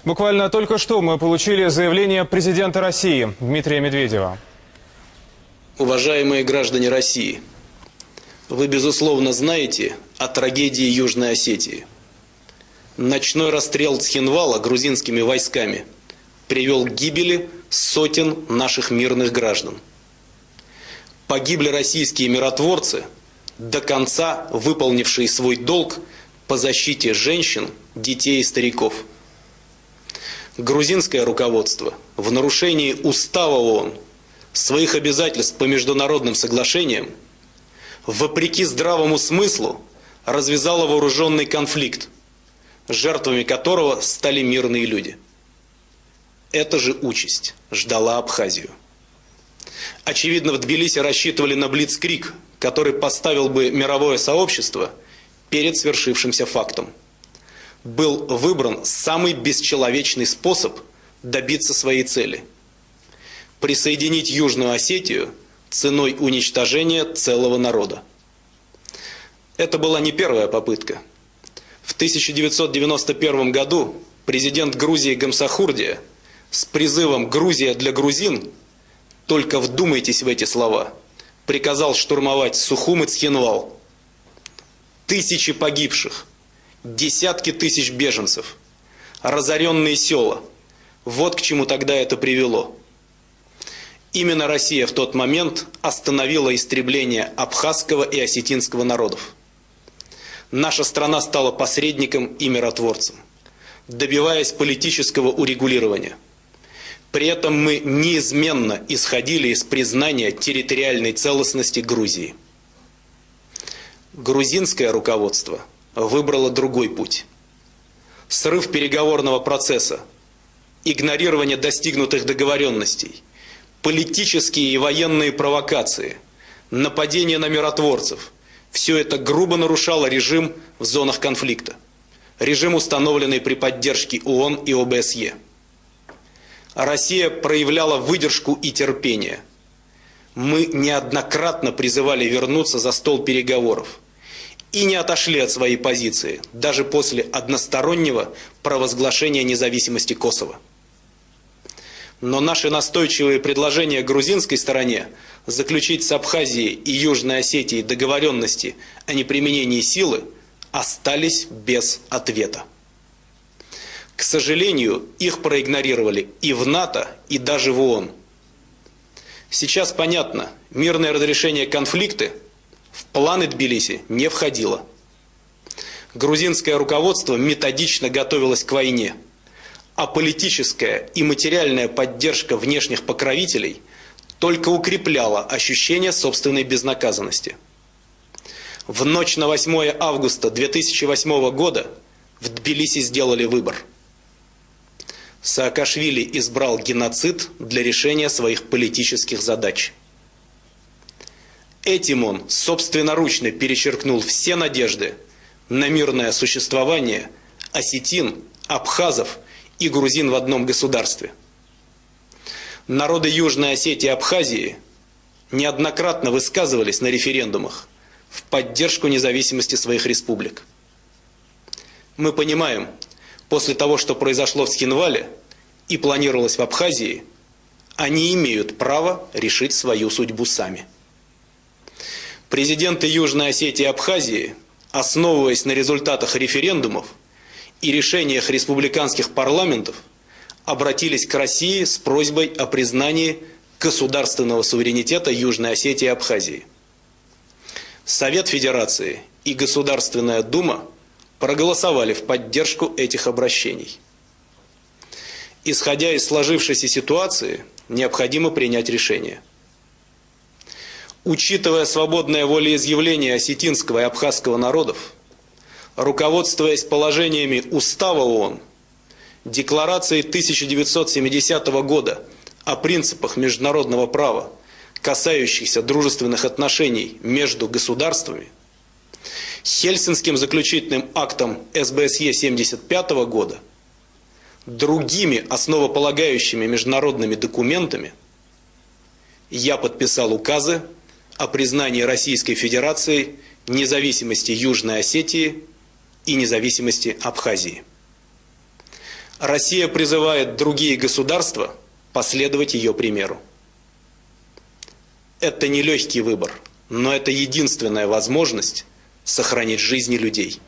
Буквально только что мы получили заявление президента России Дмитрия Медведева. Уважаемые граждане России, вы, безусловно, знаете о трагедии Южной Осетии. Ночной расстрел Цхинвала грузинскими войсками привел к гибели сотен наших мирных граждан. Погибли российские миротворцы, до конца выполнившие свой долг по защите женщин, детей и стариков. Грузинское руководство в нарушении Устава ООН, своих обязательств по международным соглашениям, вопреки здравому смыслу, развязало вооруженный конфликт, жертвами которого стали мирные люди. Эта же участь ждала Абхазию. Очевидно, в Тбилиси рассчитывали на блицкриг, который поставил бы мировое сообщество перед свершившимся фактом. Был выбран самый бесчеловечный способ добиться своей цели – присоединить Южную Осетию ценой уничтожения целого народа. Это была не первая попытка. В 1991 году президент Грузии Гамсахурдия с призывом «Грузия для грузин», только вдумайтесь в эти слова, приказал штурмовать Сухум и Цхинвал. Тысячи погибших, десятки тысяч беженцев, разоренные села. Вот к чему тогда это привело. Именно Россия в тот момент остановила истребление абхазского и осетинского народов. Наша страна стала посредником и миротворцем, добиваясь политического урегулирования. При этом мы неизменно исходили из признания территориальной целостности Грузии. Грузинское руководство выбрало другой путь. Срыв переговорного процесса, игнорирование достигнутых договоренностей, политические и военные провокации, нападения на миротворцев – все это грубо нарушало режим в зонах конфликта. Режим, установленный при поддержке ООН и ОБСЕ. Россия проявляла выдержку и терпение. Мы неоднократно призывали вернуться за стол переговоров и не отошли от своей позиции, даже после одностороннего провозглашения независимости Косово. Но наши настойчивые предложения грузинской стороне заключить с Абхазией и Южной Осетией договоренности о неприменении силы остались без ответа. К сожалению, их проигнорировали и в НАТО, и даже в ООН. Сейчас понятно, мирное разрешение конфликта в планы Тбилиси не входило. Грузинское руководство методично готовилось к войне, а политическая и материальная поддержка внешних покровителей только укрепляла ощущение собственной безнаказанности. В ночь на 8 августа 2008 года в Тбилиси сделали выбор. Саакашвили избрал геноцид для решения своих политических задач. Этим он собственноручно перечеркнул все надежды на мирное существование осетин, абхазов и грузин в одном государстве. Народы Южной Осетии и Абхазии неоднократно высказывались на референдумах в поддержку независимости своих республик. Мы понимаем, после того, что произошло в Цхинвале и планировалось в Абхазии, они имеют право решить свою судьбу сами. Президенты Южной Осетии и Абхазии, основываясь на результатах референдумов и решениях республиканских парламентов, обратились к России с просьбой о признании государственного суверенитета Южной Осетии и Абхазии. Совет Федерации и Государственная Дума проголосовали в поддержку этих обращений. Исходя из сложившейся ситуации, необходимо принять решение. Учитывая свободное волеизъявление осетинского и абхазского народов, руководствуясь положениями Устава ООН, Декларацией 1970 года о принципах международного права, касающихся дружественных отношений между государствами, Хельсинским заключительным актом СБСЕ 1975 года, другими основополагающими международными документами, я подписал указы о признании Российской Федерации независимости Южной Осетии и независимости Абхазии. Россия призывает другие государства последовать ее примеру. Это нелегкий выбор, но это единственная возможность сохранить жизни людей.